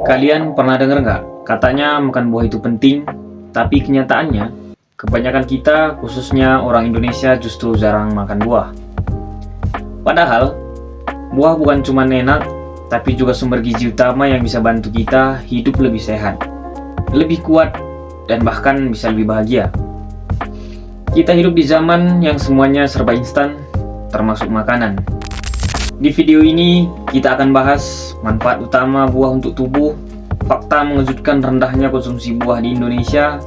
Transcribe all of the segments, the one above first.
Kalian pernah dengar nggak? Katanya makan buah itu penting, tapi kenyataannya, kebanyakan kita, khususnya orang Indonesia, justru jarang makan buah. Padahal, buah bukan cuma enak, tapi juga sumber gizi utama yang bisa bantu kita hidup lebih sehat, lebih kuat, dan bahkan bisa lebih bahagia. Kita hidup di zaman yang semuanya serba instan, termasuk makanan. Di video ini, kita akan bahas manfaat utama buah untuk tubuh, fakta mengejutkan rendahnya konsumsi buah di Indonesia,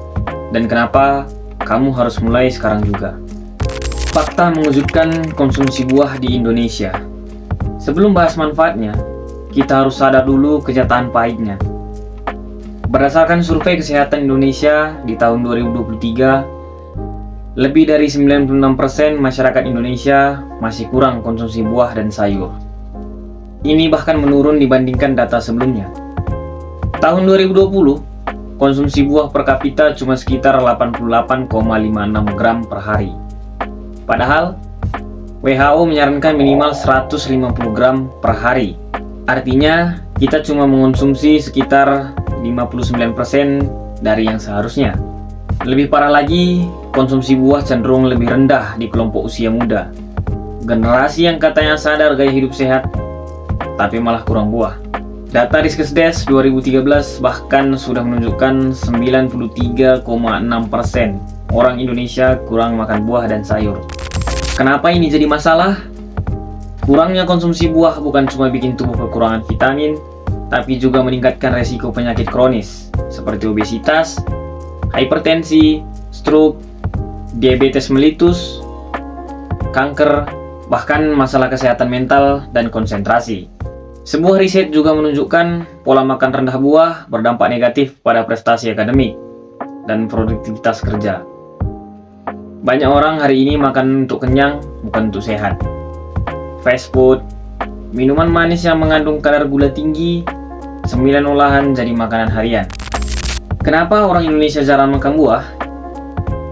dan kenapa kamu harus mulai sekarang juga. Fakta mengejutkan konsumsi buah di Indonesia. Sebelum bahas manfaatnya, kita harus sadar dulu kenyataan pahitnya. Berdasarkan survei kesehatan Indonesia di tahun 2023, lebih dari 96% masyarakat Indonesia masih kurang konsumsi buah dan sayur. Ini bahkan menurun dibandingkan data sebelumnya. Tahun 2020, konsumsi buah per kapita cuma sekitar 88,56 gram per hari. Padahal, WHO menyarankan minimal 150 gram per hari. Artinya, kita cuma mengonsumsi sekitar 59% dari yang seharusnya. Lebih parah lagi, konsumsi buah cenderung lebih rendah di kelompok usia muda. Generasi yang katanya sadar gaya hidup sehat, tapi malah kurang buah. Data Riskesdes 2013 bahkan sudah menunjukkan 93,6% orang Indonesia kurang makan buah dan sayur. Kenapa ini jadi masalah? Kurangnya konsumsi buah bukan cuma bikin tubuh kekurangan vitamin, tapi juga meningkatkan resiko penyakit kronis seperti obesitas, hipertensi, stroke, diabetes mellitus, kanker, bahkan masalah kesehatan mental dan konsentrasi. Sebuah riset juga menunjukkan pola makan rendah buah berdampak negatif pada prestasi akademik dan produktivitas kerja. Banyak orang hari ini makan untuk kenyang, bukan untuk sehat. Fast food, minuman manis yang mengandung kadar gula tinggi, cemilan olahan jadi makanan harian. Kenapa orang Indonesia jarang makan buah?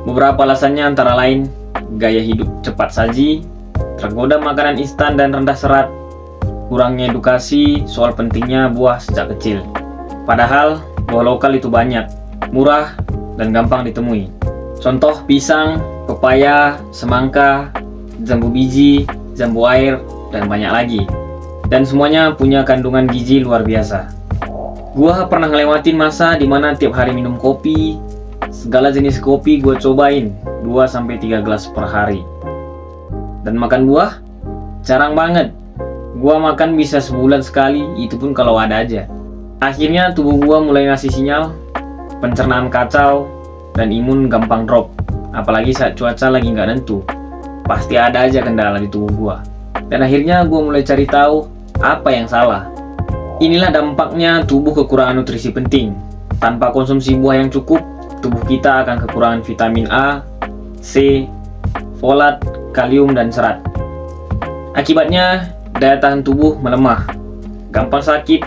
Beberapa alasannya antara lain gaya hidup cepat saji, tergoda makanan instan dan rendah serat, kurangnya edukasi soal pentingnya buah sejak kecil. Padahal buah lokal itu banyak, murah, dan gampang ditemui. Contoh pisang, pepaya, semangka, jambu biji, jambu air, dan banyak lagi. Dan semuanya punya kandungan gizi luar biasa. Gua pernah ngelewatin masa dimana tiap hari minum kopi. Segala jenis kopi gue cobain 2-3 gelas per hari. Dan makan buah? Jarang banget. Gua makan bisa sebulan sekali, itu pun kalau ada aja. Akhirnya tubuh gua mulai ngasih sinyal, pencernaan kacau, dan imun gampang drop. Apalagi saat cuaca lagi nggak nentu. Pasti ada aja kendala di tubuh gua. Dan akhirnya gua mulai cari tahu apa yang salah. Inilah dampaknya tubuh kekurangan nutrisi penting. Tanpa konsumsi buah yang cukup, tubuh kita akan kekurangan vitamin A, C, folat, kalium, dan serat. Akibatnya, daya tahan tubuh melemah, gampang sakit,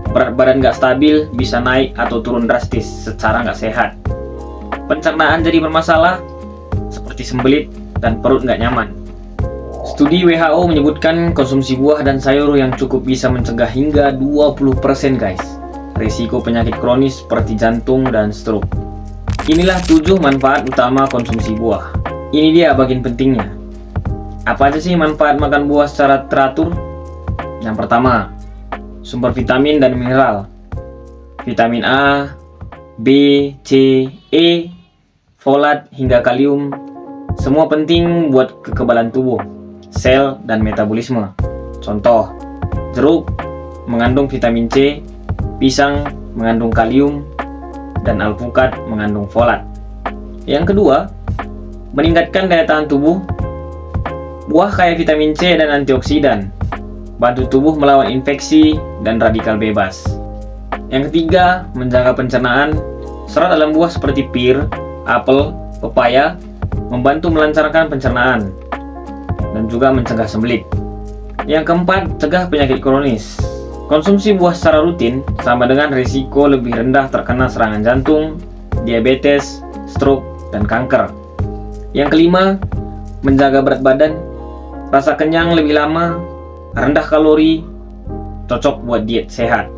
berat badan nggak stabil, bisa naik atau turun drastis secara nggak sehat. Pencernaan jadi bermasalah, seperti sembelit dan perut nggak nyaman. Studi WHO menyebutkan konsumsi buah dan sayur yang cukup bisa mencegah hingga 20% guys, risiko penyakit kronis seperti jantung dan stroke. Inilah 7 manfaat utama konsumsi buah. Ini dia bagian pentingnya. Apa aja sih manfaat makan buah secara teratur? Yang pertama, sumber vitamin dan mineral. Vitamin A, B, C, E, folat hingga kalium, semua penting buat kekebalan tubuh, sel, dan metabolisme. Contoh, jeruk mengandung vitamin C, pisang mengandung kalium, dan alpukat mengandung folat. Yang kedua, meningkatkan daya tahan tubuh. Buah kaya vitamin C dan antioksidan, bantu tubuh melawan infeksi dan radikal bebas. Yang ketiga, menjaga pencernaan. Serat dalam buah seperti pir, apel, pepaya membantu melancarkan pencernaan dan juga mencegah sembelit. Yang keempat, cegah penyakit kronis. Konsumsi buah secara rutin sama dengan risiko lebih rendah terkena serangan jantung, diabetes, stroke, dan kanker. Yang kelima, menjaga berat badan. Rasa kenyang lebih lama, rendah kalori, cocok buat diet sehat.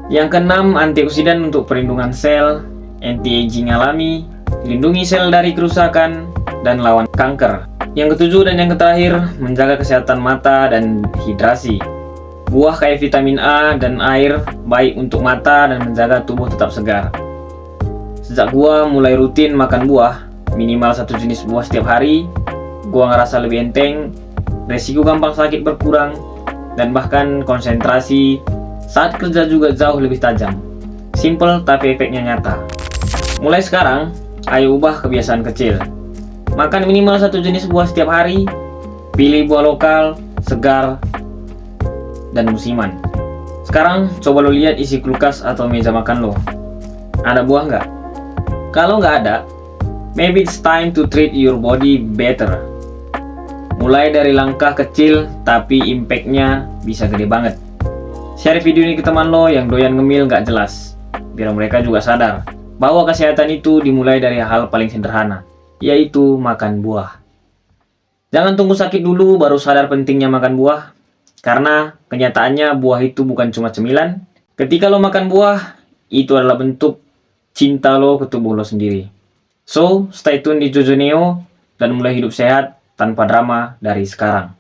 Yang keenam, antioksidan untuk perlindungan sel, anti-aging alami, melindungi sel dari kerusakan, dan lawan kanker. Yang ketujuh dan yang terakhir, menjaga kesehatan mata dan hidrasi. Buah kaya vitamin A dan air baik untuk mata dan menjaga tubuh tetap segar. Sejak gua mulai rutin makan buah, minimal satu jenis buah setiap hari, gua ngerasa lebih enteng, resiko gampang sakit berkurang, dan bahkan konsentrasi saat kerja juga jauh lebih tajam. Simple tapi efeknya nyata. Mulai sekarang, ayo ubah kebiasaan kecil. Makan minimal satu jenis buah setiap hari, pilih buah lokal, segar, dan musiman. Sekarang coba lo lihat isi kulkas atau meja makan lo. Ada buah nggak? Kalau nggak ada, maybe it's time to treat your body better. Mulai dari langkah kecil, tapi impact-nya bisa gede banget. Share video ini ke teman lo yang doyan ngemil nggak jelas, biar mereka juga sadar bahwa kesehatan itu dimulai dari hal paling sederhana, yaitu makan buah. Jangan tunggu sakit dulu baru sadar pentingnya makan buah, karena kenyataannya buah itu bukan cuma cemilan. Ketika lo makan buah, itu adalah bentuk cinta lo ke tubuh lo sendiri. So, stay tune di Jojo Neo dan mulai hidup sehat tanpa drama dari sekarang.